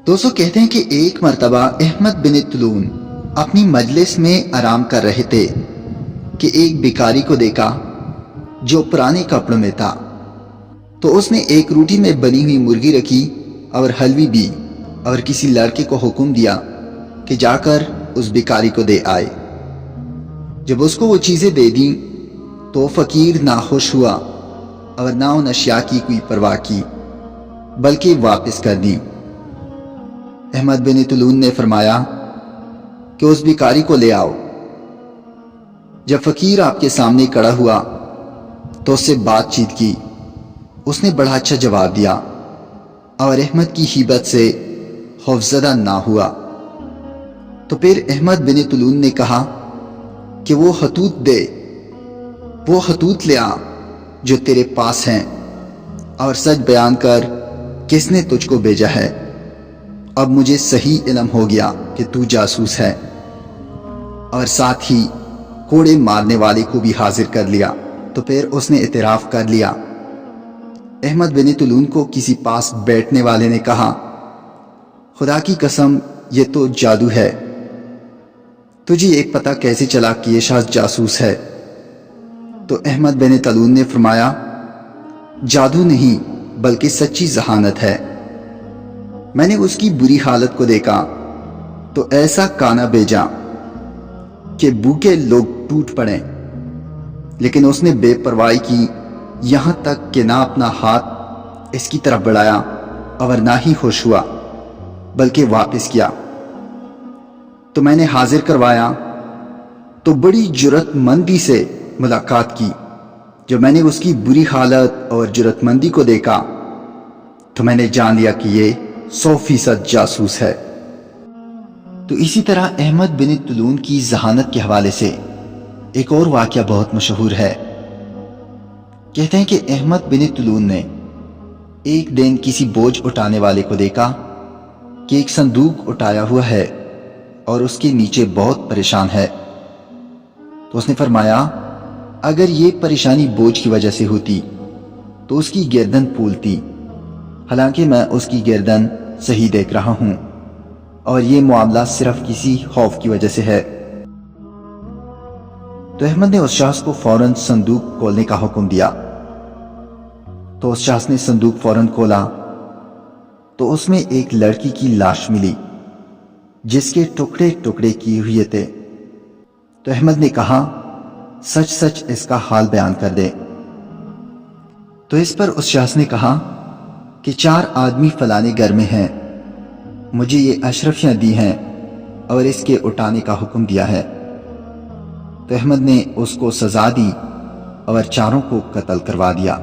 دوستوں کہتے ہیں کہ ایک مرتبہ احمد بن طولون اپنی مجلس میں آرام کر رہے تھے کہ ایک بھکاری کو دیکھا جو پرانے کپڑوں میں تھا۔ تو اس نے ایک روٹی میں بنی ہوئی مرغی رکھی اور حلوی بھی، اور کسی لڑکے کو حکم دیا کہ جا کر اس بھکاری کو دے آئے۔ جب اس کو وہ چیزیں دے دیں تو فقیر ناخوش ہوا اور نہ ان اشیاء کی کوئی پرواہ کی بلکہ واپس کر دی۔ احمد بن طولون نے فرمایا کہ اس بھکاری کو لے آؤ۔ جب فقیر آپ کے سامنے کھڑا ہوا تو اس سے بات چیت کی۔ اس نے بڑا اچھا جواب دیا اور احمد کی ہیبت سے خوفزدہ نہ ہوا۔ تو پھر احمد بن طولون نے کہا کہ وہ خطوط دے، وہ خطوط لے آ جو تیرے پاس ہیں، اور سچ بیان کر کس نے تجھ کو بھیجا ہے۔ اب مجھے صحیح علم ہو گیا کہ تو جاسوس ہے، اور ساتھ ہی کوڑے مارنے والے کو بھی حاضر کر لیا۔ تو پھر اس نے اعتراف کر لیا۔ احمد بن طولون کو کسی پاس بیٹھنے والے نے کہا، خدا کی قسم یہ تو جادو ہے، تجھے ایک پتہ کیسے چلا کہ یہ شخص جاسوس ہے؟ تو احمد بن طولون نے فرمایا، جادو نہیں بلکہ سچی ذہانت ہے۔ میں نے اس کی بری حالت کو دیکھا تو ایسا کانا بھیجا کہ بھوکے لوگ ٹوٹ پڑیں، لیکن اس نے بے پرواہی کی، یہاں تک کہ نہ اپنا ہاتھ اس کی طرف بڑھایا اور نہ ہی ہوش ہوا بلکہ واپس کیا۔ تو میں نے حاضر کروایا تو بڑی جرات مندی سے ملاقات کی۔ جب میں نے اس کی بری حالت اور جرات مندی کو دیکھا تو میں نے جان لیا کہ یہ 100% جاسوس ہے۔ تو اسی طرح احمد بن طولون کی ذہانت کے حوالے سے ایک اور واقعہ بہت مشہور ہے۔ کہتے ہیں کہ احمد بن طولون نے ایک دن کسی بوجھ اٹھانے والے کو دیکھا کہ ایک صندوق اٹھایا ہوا ہے اور اس کے نیچے بہت پریشان ہے۔ تو اس نے فرمایا، اگر یہ پریشانی بوجھ کی وجہ سے ہوتی تو اس کی گردن پھولتی، حالانکہ میں اس کی گردن صحیح دیکھ رہا ہوں، اور یہ معاملہ صرف کسی خوف کی وجہ سے ہے۔ تو احمد نے اس شخص کو فوراً صندوق کھولنے کا حکم دیا۔ تو اس شخص نے صندوق فوراً کھولا تو اس میں ایک لڑکی کی لاش ملی جس کے ٹکڑے ٹکڑے کیے ہوئے تھے۔ تو احمد نے کہا، سچ سچ اس کا حال بیان کر دے۔ تو اس پر اس شخص نے کہا کہ 4 آدمی فلانے گھر میں ہیں، مجھے یہ اشرفیاں دی ہیں اور اس کے اٹھانے کا حکم دیا ہے۔ تو احمد نے اس کو سزا دی اور 4 کو قتل کروا دیا۔